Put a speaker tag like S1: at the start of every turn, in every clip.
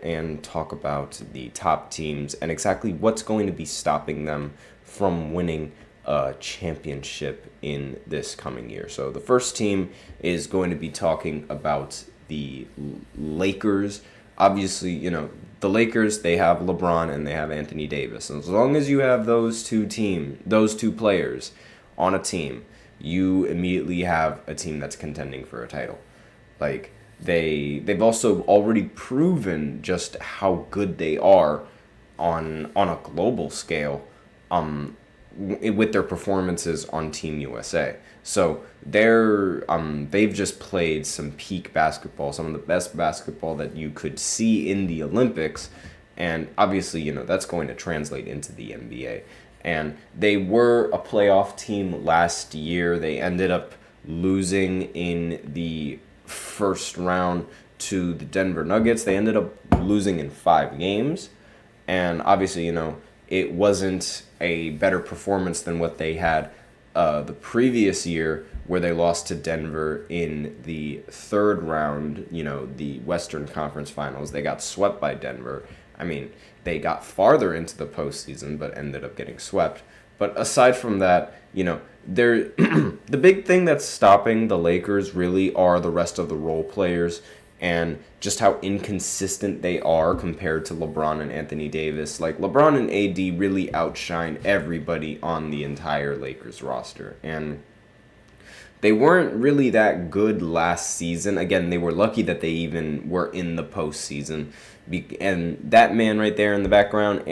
S1: and talk about the top teams and exactly what's going to be stopping them from winning a championship in this coming year. So the first team is going to be talking about the Lakers. Obviously, the Lakers, they have LeBron and they have Anthony Davis. And as long as you have those two players on a team, you immediately have a team that's contending for a title. Like they've also already proven just how good they are on a global scale with their performances on Team USA. So they've just played some peak basketball, some of the best basketball that you could see in the Olympics, and obviously, that's going to translate into the NBA. And they were a playoff team last year. They ended up losing in the first round to the Denver Nuggets. They ended up losing in 5 games. And obviously, it wasn't a better performance than what they had the previous year, where they lost to Denver in the third round, the Western Conference Finals. They got swept by Denver. I mean, they got farther into the postseason, but ended up getting swept. But aside from that, they're the big thing that's stopping the Lakers really are the rest of the role players and just how inconsistent they are compared to LeBron and Anthony Davis. Like, LeBron and AD really outshine everybody on the entire Lakers roster. And they weren't really that good last season. Again, they were lucky that they even were in the postseason. And that man right there in the background,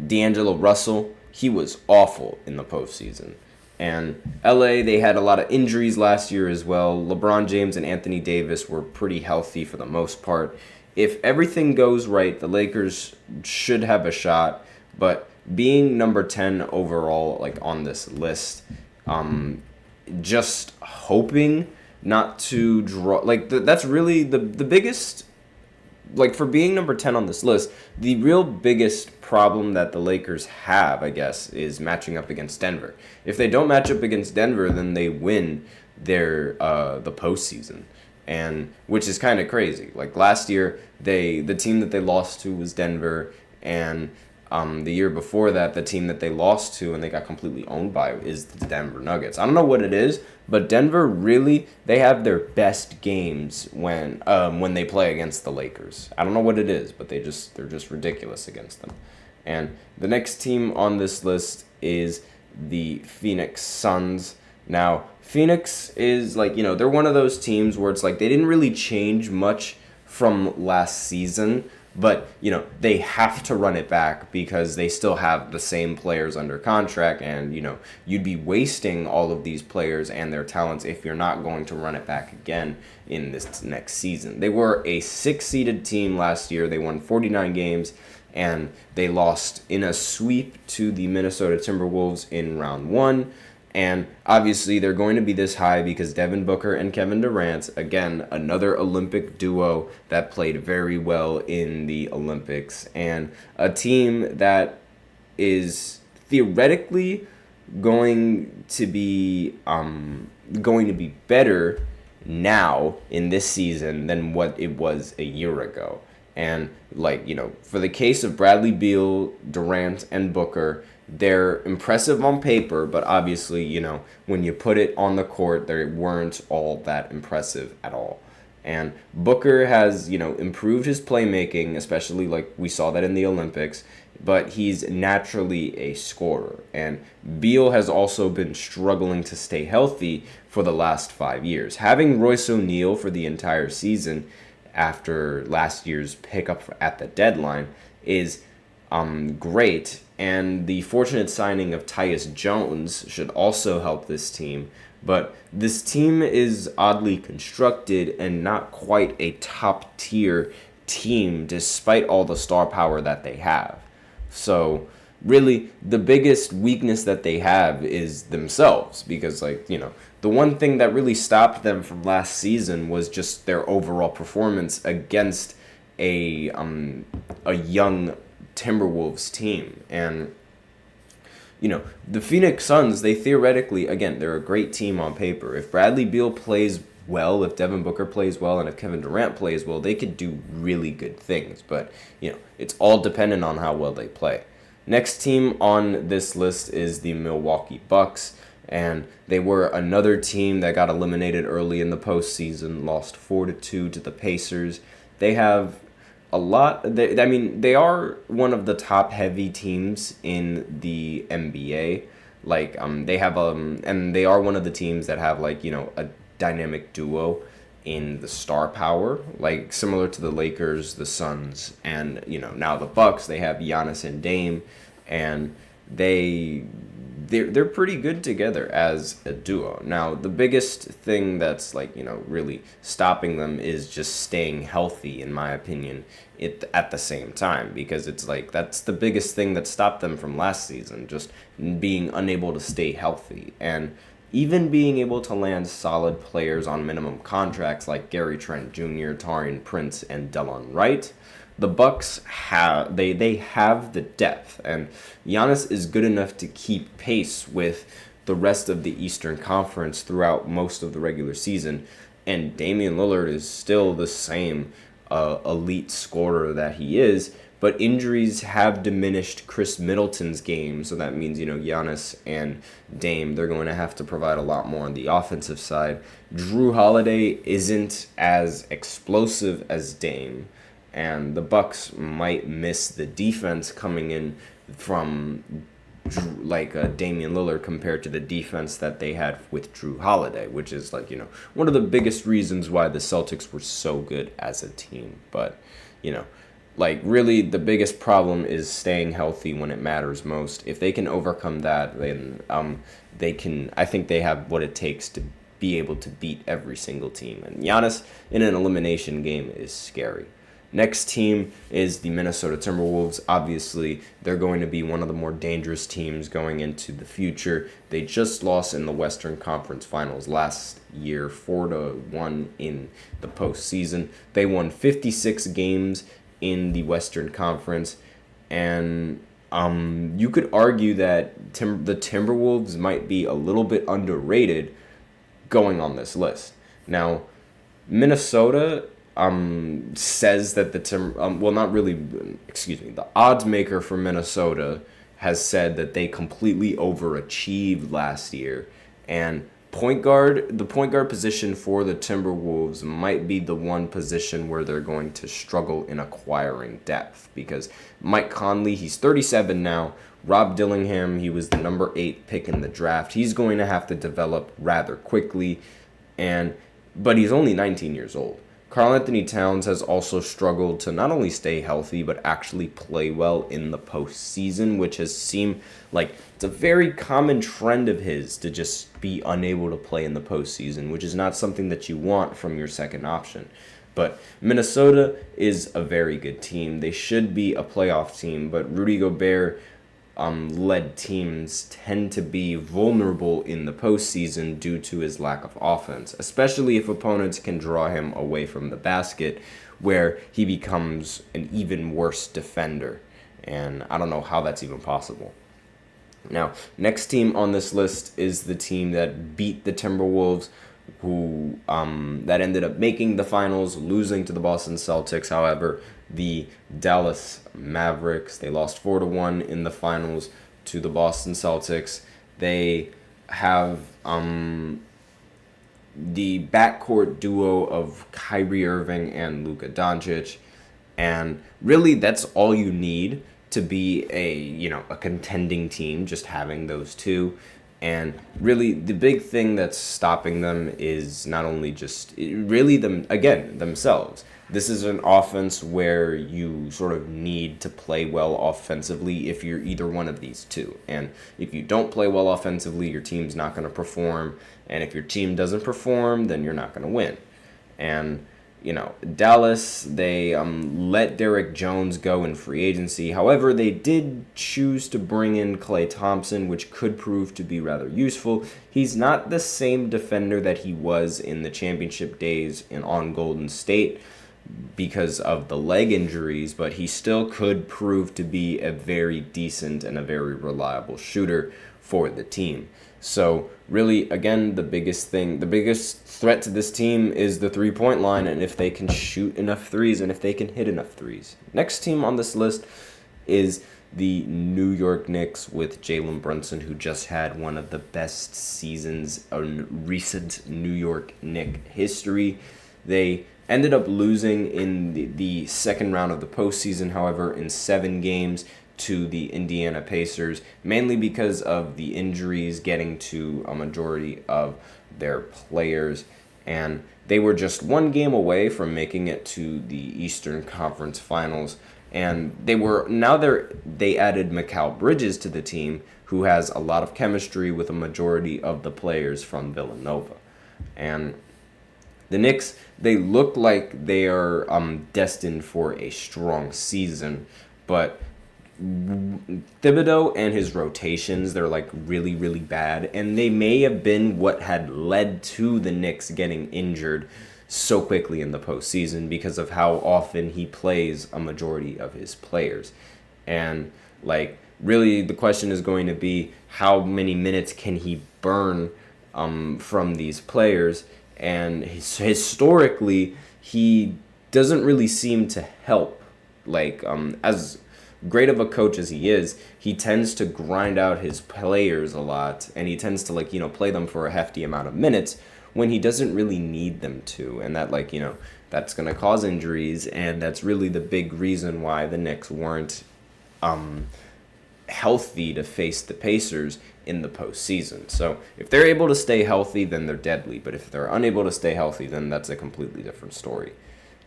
S1: D'Angelo Russell, he was awful in the postseason. And LA, they had a lot of injuries last year as well. LeBron James and Anthony Davis were pretty healthy for the most part. If everything goes right, the Lakers should have a shot. But being number 10 overall, like, on this list, just hoping not to draw, like, that's really the biggest, like, for being number 10 on this list, the real biggest problem that the Lakers have, I guess, is matching up against Denver. If they don't match up against Denver, then they win the postseason, and which is kind of crazy. Like, last year, the team that they lost to was Denver, and the year before that, the team that they lost to and they got completely owned by is the Denver Nuggets. I don't know what it is, but Denver really, they have their best games when they play against the Lakers. I don't know what it is, but they're just ridiculous against them. And the next team on this list is the Phoenix Suns. Now, Phoenix is like, they're one of those teams where it's like they didn't really change much from last season, but, they have to run it back because they still have the same players under contract, and, you'd be wasting all of these players and their talents if you're not going to run it back again in this next season. They were a 6-seeded team last year. They won 49 games, and they lost in a sweep to the Minnesota Timberwolves in round 1. And obviously they're going to be this high because Devin Booker and Kevin Durant, again, another Olympic duo that played very well in the Olympics, and a team that is theoretically going to be better now in this season than what it was a year ago. And, for the case of Bradley Beal, Durant, and Booker, they're impressive on paper, but obviously, when you put it on the court, they weren't all that impressive at all. And Booker has, improved his playmaking, especially like we saw that in the Olympics, but he's naturally a scorer. And Beal has also been struggling to stay healthy for the last 5 years. Having Royce O'Neal for the entire season after last year's pickup at the deadline is great, and the fortunate signing of Tyus Jones should also help this team. But this team is oddly constructed and not quite a top-tier team despite all the star power that they have. So really, the biggest weakness that they have is themselves, because, the one thing that really stopped them from last season was just their overall performance against a young Timberwolves team. And the Phoenix Suns, they theoretically, again, they're a great team on paper. If Bradley Beal plays well, if Devin Booker plays well, and if Kevin Durant plays well, they could do really good things. But, it's all dependent on how well they play. Next team on this list is the Milwaukee Bucks, and they were another team that got eliminated early in the postseason, lost 4-2 to the Pacers. They have a lot. They are one of the top heavy teams in the NBA. And they are one of the teams that have a dynamic duo in the star power, like similar to the Lakers, the Suns, and now the Bucks. They have Giannis and Dame, and they're pretty good together as a duo. Now, the biggest thing that's really stopping them is just staying healthy, in my opinion, at the same time, because it's that's the biggest thing that stopped them from last season, just being unable to stay healthy. And even being able to land solid players on minimum contracts like Gary Trent Jr., Taurean Prince, and Delon Wright, the Bucks have the depth, and Giannis is good enough to keep pace with the rest of the Eastern Conference throughout most of the regular season, and Damian Lillard is still the same elite scorer that he is. But injuries have diminished Chris Middleton's game, so that means, Giannis and Dame, they're going to have to provide a lot more on the offensive side. Drew Holiday isn't as explosive as Dame, and the Bucks might miss the defense coming in from Damian Lillard compared to the defense that they had with Drew Holiday, which is one of the biggest reasons why the Celtics were so good as a team. But, really, the biggest problem is staying healthy when it matters most. If they can overcome that, then I think they have what it takes to be able to beat every single team. And Giannis in an elimination game is scary. Next team is the Minnesota Timberwolves. Obviously, they're going to be one of the more dangerous teams going into the future. They just lost in the Western Conference Finals last year, 4-1 in the postseason. They won 56 games in the Western Conference, and you could argue that the Timberwolves might be a little bit underrated going on this list. Now, Minnesota says that the odds maker for Minnesota has said that they completely overachieved last year, and the point guard position for the Timberwolves might be the one position where they're going to struggle in acquiring depth, because Mike Conley, he's 37 now. Rob Dillingham, he was the number 8 pick in the draft. He's going to have to develop rather quickly, but he's only 19 years old. Karl Anthony Towns has also struggled to not only stay healthy, but actually play well in the postseason, which has seemed like it's a very common trend of his to just be unable to play in the postseason, which is not something that you want from your second option. But Minnesota is a very good team. They should be a playoff team, but Rudy Gobert led teams tend to be vulnerable in the postseason due to his lack of offense, especially if opponents can draw him away from the basket, where he becomes an even worse defender. And I don't know how that's even possible. Now, next team on this list is the team that beat the Timberwolves, who that ended up making the finals, losing to the Boston Celtics. However, the Dallas Mavericks, they lost 4-1 in the finals to the Boston Celtics. They have the backcourt duo of Kyrie Irving and Luka Doncic, and really that's all you need to be a contending team, just having those two. And really, the big thing that's stopping them is not only just really themselves. This is an offense where you sort of need to play well offensively if you're either one of these two. And if you don't play well offensively, your team's not going to perform. And if your team doesn't perform, then you're not going to win. And Dallas, they let Derrick Jones go in free agency. However, they did choose to bring in Klay Thompson, which could prove to be rather useful. He's not the same defender that he was in the championship days on Golden State because of the leg injuries, but he still could prove to be a very decent and a very reliable shooter for the team. So really, again, the biggest threat to this team is the 3-point line, and if they can shoot enough threes and if they can hit enough threes. Next team on this list is the New York Knicks with Jalen Brunson, who just had one of the best seasons in recent New York Knicks history. They ended up losing in the second round of the postseason, however, in 7 games to the Indiana Pacers, mainly because of the injuries getting to a majority of their players. And they were just 1 game away from making it to the Eastern Conference Finals. And they added Mikal Bridges to the team, who has a lot of chemistry with a majority of the players from Villanova. And the Knicks, they look like they are destined for a strong season, but Thibodeau and his rotations, they're like really, really bad, and they may have been what had led to the Knicks getting injured so quickly in the postseason because of how often he plays a majority of his players. And like really the question is going to be how many minutes can he burn from these players. And historically he doesn't really seem to help. Like as great of a coach as he is, he tends to grind out his players a lot, and he tends to play them for a hefty amount of minutes when he doesn't really need them to, and that that's going to cause injuries, and that's really the big reason why the Knicks weren't healthy to face the Pacers in the postseason. So if they're able to stay healthy, then they're deadly, but if they're unable to stay healthy, then that's a completely different story.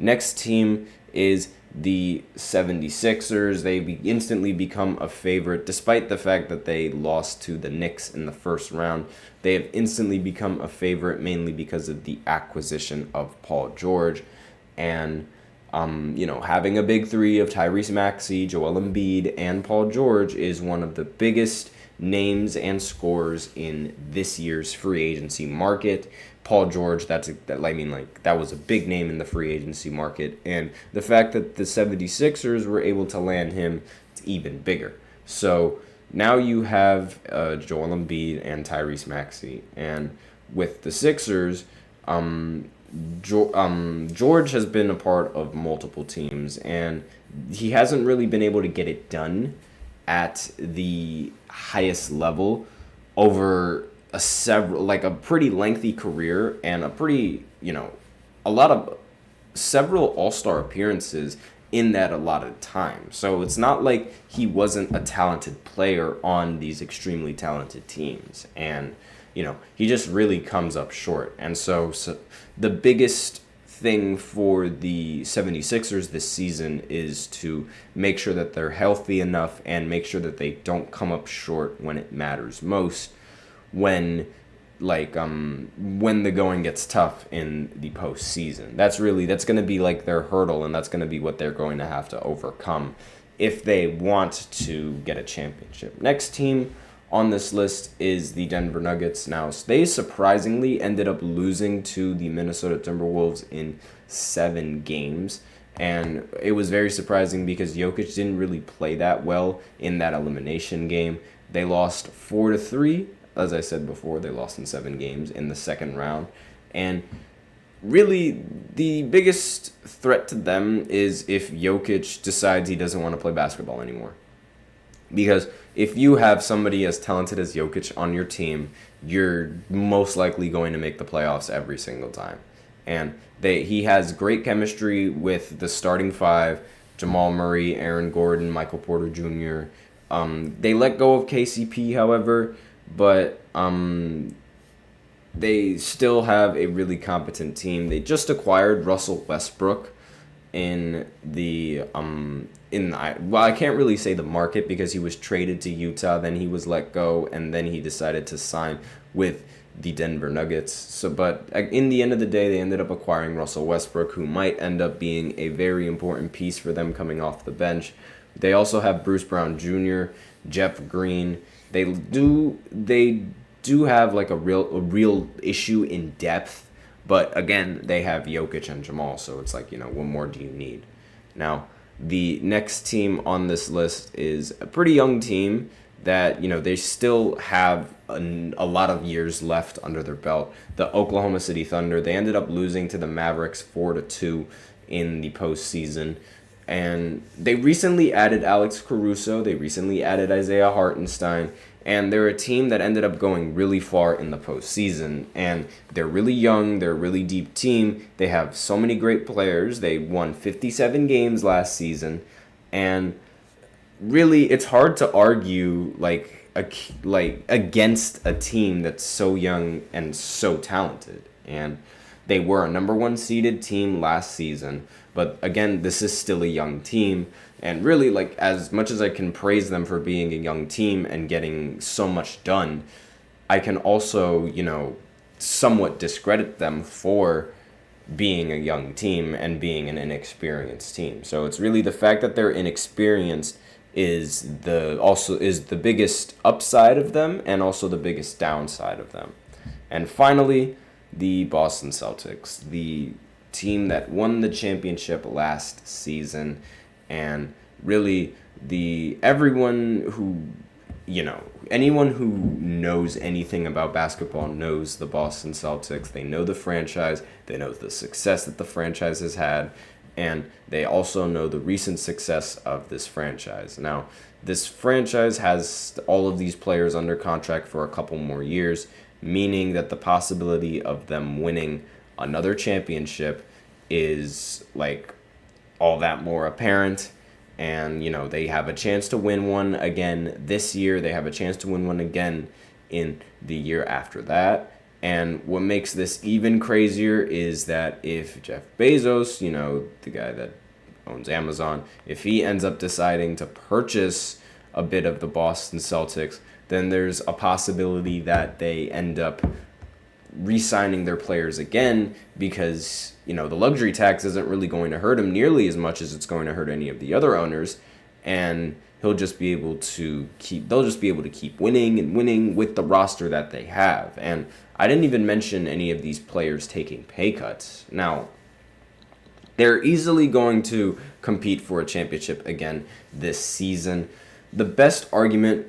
S1: Next team is the 76ers. They instantly become a favorite, despite the fact that they lost to the Knicks in the first round. They have instantly become a favorite, mainly because of the acquisition of Paul George. And, having a big three of Tyrese Maxey, Joel Embiid, and Paul George is one of the biggest names and scorers in this year's free agency market. Paul George, that was a big name in the free agency market, and the fact that the 76ers were able to land him, it's even bigger. So now you have Joel Embiid and Tyrese Maxey, and with the Sixers, George has been a part of multiple teams, and he hasn't really been able to get it done at the highest level over a pretty lengthy career and several all-star appearances in that allotted time. So it's not like he wasn't a talented player on these extremely talented teams, and he just really comes up short. And so the biggest thing for the 76ers this season is to make sure that they're healthy enough and make sure that they don't come up short when it matters most, when the going gets tough in the postseason. That's going to be like their hurdle, and that's going to be what they're going to have to overcome if they want to get a championship. Next team on this list is the Denver Nuggets. Now, they surprisingly ended up losing to the Minnesota Timberwolves in 7 games. And it was very surprising because Jokic didn't really play that well in that elimination game. They lost 4-3. As I said before, they lost in 7 games in the second round. And really, the biggest threat to them is if Jokic decides he doesn't want to play basketball anymore. Because if you have somebody as talented as Jokic on your team, you're most likely going to make the playoffs every single time. And he has great chemistry with the starting 5, Jamal Murray, Aaron Gordon, Michael Porter Jr. They let go of KCP, however, but they still have a really competent team. They just acquired Russell Westbrook in I can't really say the market because he was traded to Utah, then he was let go, and then he decided to sign with the Denver Nuggets. But in the end of the day, they ended up acquiring Russell Westbrook, who might end up being a very important piece for them coming off the bench. They also have Bruce Brown Jr., Jeff Green. They do have a real issue in depth, but again, they have Jokic and Jamal, so it's what more do you need? Now, the next team on this list is a pretty young team, that, they still have a lot of years left under their belt. The Oklahoma City Thunder, they ended up losing to the Mavericks 4-2 in the postseason. And they recently added Alex Caruso. They recently added Isaiah Hartenstein. And they're a team that ended up going really far in the postseason. And they're really young. They're a really deep team. They have so many great players. They won 57 games last season. And really, it's hard to argue against a team that's so young and so talented. And they were a number one seeded team last season. But again, this is still a young team. And really, as much as I can praise them for being a young team and getting so much done, I can also, somewhat discredit them for being a young team and being an inexperienced team. So it's really the fact that they're inexperienced is the biggest upside of them and also the biggest downside of them. And finally, the Boston Celtics, the team that won the championship last season. And really, anyone who knows anything about basketball knows the Boston Celtics. They know the franchise. They know the success that the franchise has had. And they also know the recent success of this franchise. Now, this franchise has all of these players under contract for a couple more years, meaning that the possibility of them winning another championship is all that more apparent. And, they have a chance to win one again this year. They have a chance to win one again in the year after that. And what makes this even crazier is that if Jeff Bezos, the guy that owns Amazon, if he ends up deciding to purchase a bit of the Boston Celtics, then there's a possibility that they end up re-signing their players again because, the luxury tax isn't really going to hurt him nearly as much as it's going to hurt any of the other owners. And they'll just be able to keep winning and winning with the roster that they have. And I didn't even mention any of these players taking pay cuts. Now, they're easily going to compete for a championship again this season. The best argument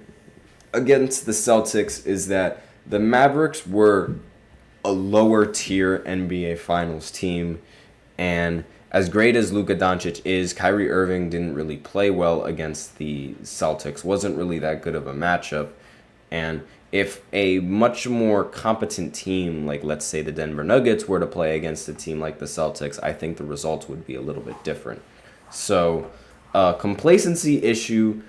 S1: against the Celtics is that the Mavericks were a lower tier NBA Finals team, and as great as Luka Doncic is, Kyrie Irving didn't really play well against the Celtics, wasn't really that good of a matchup. And if a much more competent team, like let's say the Denver Nuggets, were to play against a team like the Celtics, I think the results would be a little bit different. So a complacency issue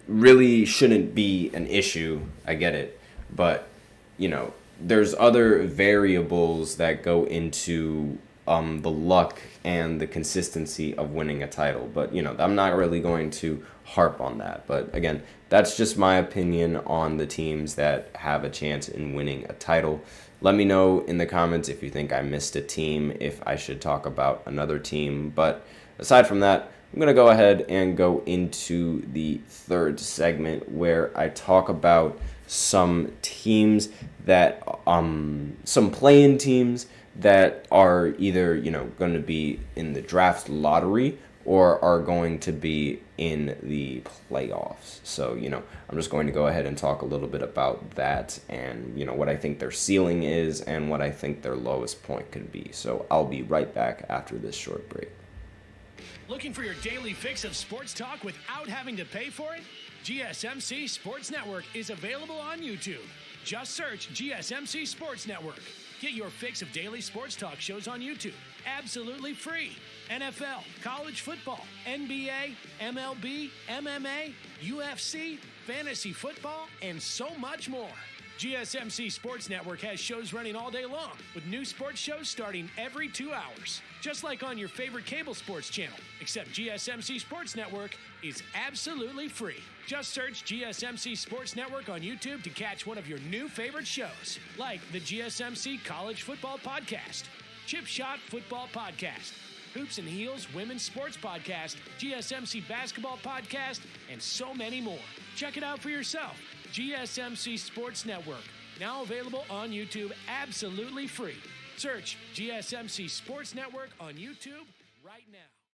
S1: really shouldn't be an issue. I get it. But, there's other variables that go into the luck and the consistency of winning a title. But, I'm not really going to harp on that. But again, that's just my opinion on the teams that have a chance in winning a title. Let me know in the comments if you think I missed a team, if I should talk about another team. But aside from that, I'm going to go ahead and go into the third segment where I talk about some teams that, some play-in teams that are either, going to be in the draft lottery or are going to be in the playoffs. So, I'm just going to go ahead and talk a little bit about that and, what I think their ceiling is and what I think their lowest point could be. So I'll be right back after this short break.
S2: Looking for your daily fix of sports talk without having to pay for it? GSMC Sports Network is available on YouTube. Just search GSMC Sports Network. Get your fix of daily sports talk shows on YouTube, absolutely free. NFL, college football, NBA, MLB, MMA, UFC, fantasy football, and so much more. GSMC Sports Network has shows running all day long, with new sports shows starting every 2 hours. Just like on your favorite cable sports channel, except GSMC Sports Network is absolutely free. Just search GSMC Sports Network on YouTube to catch one of your new favorite shows, like the GSMC College Football Podcast, Chip Shot Football Podcast, Hoops and Heels Women's Sports Podcast, GSMC Basketball Podcast, and so many more. Check it out for yourself. GSMC Sports Network, now available on YouTube absolutely free. Search GSMC Sports Network on YouTube right now.